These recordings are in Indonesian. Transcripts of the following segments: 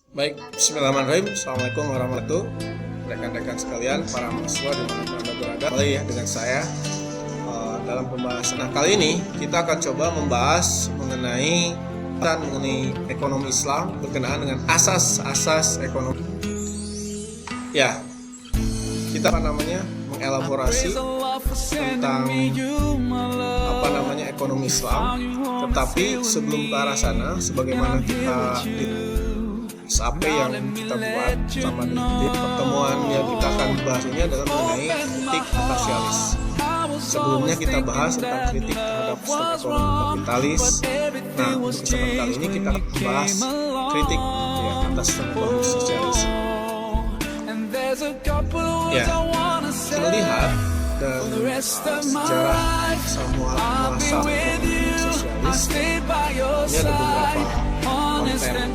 Baik, bismillahirrahmanirrahim. Assalamualaikum warahmatullahi wabarakatuh. Rekan-rekan sekalian, para mahasiswa dimanapun Anda berada, kembali ya dengan saya dalam pembahasan. Nah, kali ini kita akan coba membahas mengenai ekonomi Islam berkenaan dengan asas-asas ekonomi. Ya, kita mengelaborasi tentang ekonomi Islam. Tetapi sebelum ke arah sana, sebagaimana kita SAP yang kita buat sama di pertemuan yang kita akan bahas ini adalah mengenai kritik sosialis. Sebelumnya kita bahas tentang kritik terhadap sistem ekonomi kapitalis. Nah, untuk kesempatan kali ini kita akan bahas kritik atas sistem ekonomi sosialis. Ya, kita lihat dan sejarah muasal ekonomi sosialis ini ada beberapa konten.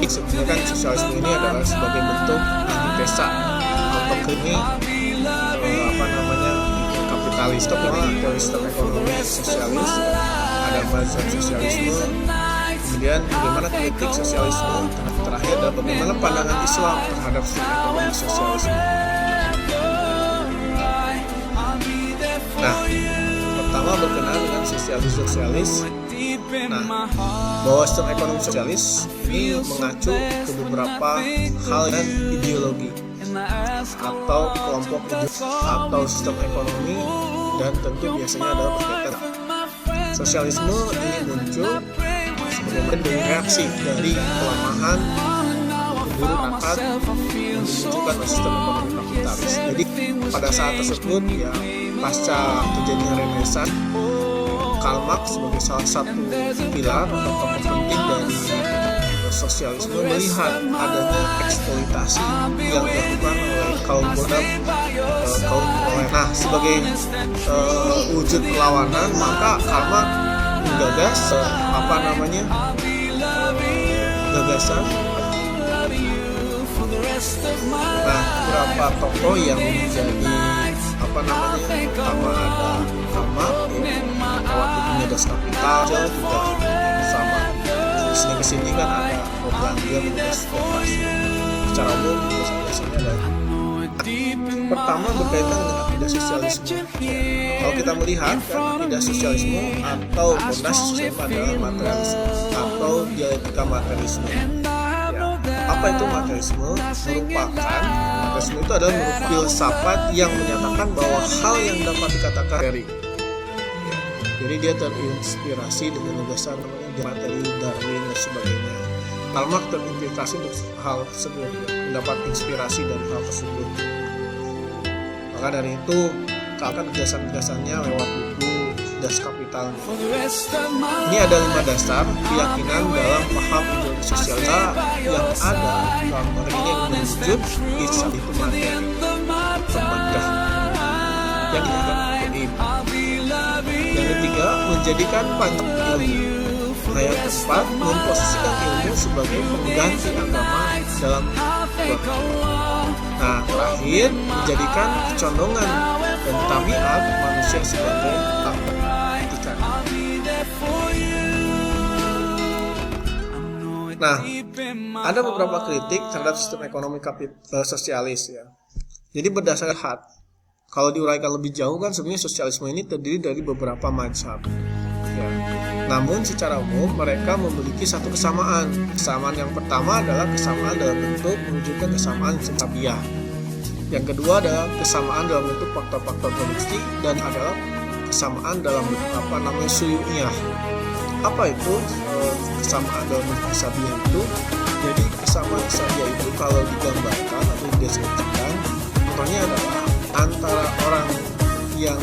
Sebenarnya kan sosialisme ini adalah sebagai bentuk antitesa atau ini kapitalis. Teori sistem ekonomi sosialis, ada mazhab sosialisme, kemudian bagaimana kritik sosialisme, terakhir adalah bagaimana pandangan Islam terhadap sistem ekonomi sosialisme. Nah, pertama berkenaan dengan sosialis. Nah, bahwa sistem ekonomi sosialis ini mengacu ke beberapa hal dan ideologi atau kelompok atau sistem ekonomi, dan tentu biasanya adalah berkaitan. Sosialisme ini muncul sebagai reaksi dari pelemahan keburukan yang dimunculkan oleh sistem ekonomi kapitalis. Jadi pada saat tersebut ya, pasca terjadinya Renaissance, Karl Marx sebagai salah satu pilar atau tokoh penting dari sosialisme melihat adanya eksploitasi yang dilakukan oleh kaum bodoh, Nah, sebagai wujud perlawanan, maka Karl Marx menggagas gagasan. Nah, beberapa tokoh yang menjadi pertama ada Karl Marx, waktu punya Das Kapital juga sama. Kesini kan ada program dia mendemonstrasi. Secara umum biasanya ada. Pertama berkaitan dengan akidah sosialisme. Kalau kita melihat kan akidah sosialisme atau fondasi pada materialisme atau dialektika materialisme. Apa itu materialisme? Materialisme itu adalah merupakan filsafat yang menyatakan bahwa hal yang dapat dikatakan materi. Jadi dia terinspirasi dengan gagasan materi, Darwin dan sebagainya. Karl Marx terinspirasi untuk hal tersebut, mendapat inspirasi dari hal tersebut. Maka dari itu, akan gagasan-gagasannya lewat buku Das Kapital. Ini ada 5 dasar keyakinan dalam paham ideologi sosial yang ada dalam materi ini yang berwujud kisah itu materi terbatas yang dikatakan yang ketiga, menjadikan pandangan ilmu. Nah, yang keempat, memposisikan ilmu sebagai pengganti agama dalam waktu. Nah, terakhir, menjadikan kecondongan dan tabiat manusia sebagai etika. Nah, ada beberapa kritik terhadap sistem ekonomi sosialis ya. Jadi berdasarkan kalau diuraikan lebih jauh kan sebenarnya sosialisme ini terdiri dari beberapa mazhab. Ya. Namun secara umum mereka memiliki satu kesamaan. Kesamaan yang pertama adalah kesamaan dalam bentuk menunjukkan kesamaan tabiah. Yang kedua adalah kesamaan dalam bentuk faktor-faktor produksi dan adalah kesamaan dalam bentuk suyu'iyah. Apa itu kesamaan dalam bentuk tabiah itu? Jadi kesamaan tabiah itu kalau digambarkan atau dideskripsikan, contohnya adalah antara orang yang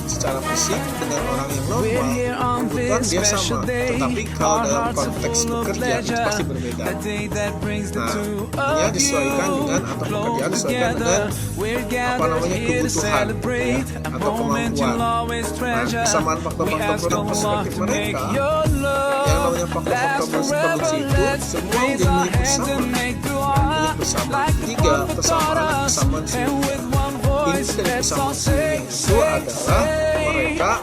secara fisik dengan orang yang normal kebutuhan dia sama, tetapi kalau dalam konteks bekerja itu pasti berbeda. Nah, ini disesuaikan dengan atau pekerjaan disesuaikan dengan kebutuhan atau kemampuan. Nah, kesamaan faktor-faktor perspektif mereka yang namanya faktor-faktor produksi itu semua menjadi milik bersama. Tiga kesamaan sendiri. Inti dari kesamaan itu adalah mereka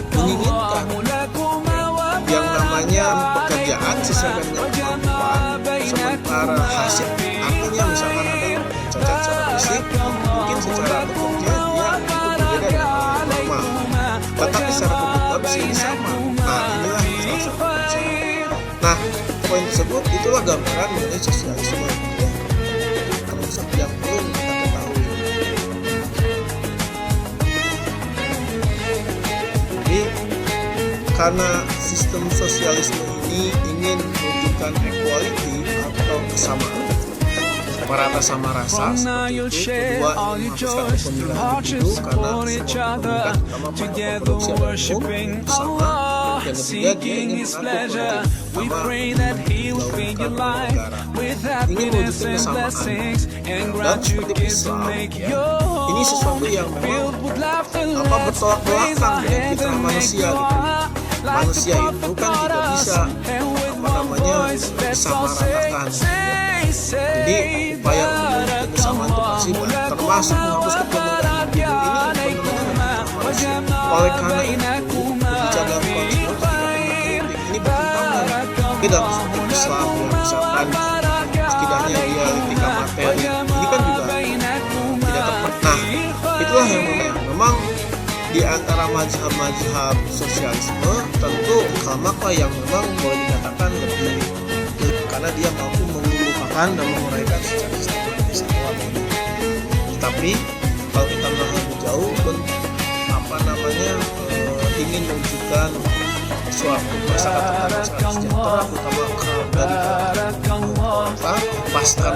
menginginkan yang namanya pekerjaan sesuai dengan kemampuan, sementara Itulah gambaran mengenai sosialisme ya, konsep yang perlu kita ketahui. Jadi karena sistem sosialisme ini ingin menunjukkan equality atau kesamaan, merata sama rasa seperti itu. Kedua, ingin menghapuskan pemilihan individu karena semua kepentingan utama pada produksi dan umum sama. Yang ketiga, dia ingin mengatur politik utama negara, ingin mewujudkan kesamaan. Dan seperti Islam ya, ini sesuatu yang memang bertolak belakang dengan fitrah manusia gitu. Manusia itu kan tidak bisa disamaratakan ya. Jadi upaya untuk mewujudkan kesamaan itu pasti banyak, termasuk menghapuskan pemilihan individu ini oleh karena itu berbicara dalam konteks politik ini bertentangan. Tapi dalam sudut Islam yang misalkan setidaknya dia etika materi ini kan juga tidak tepat. Nah, itulah yang memang di antara mazhab sosialisme tentu Kalmaklah yang memang boleh dikatakan lebih karena dia mampu mengemukakan dan menguraikan secara sistematis awal ini. Tetapi kalau kita melihat lebih jauh ingin menunjukkan suatu masyarakat sejahtera, terutama dari pasukan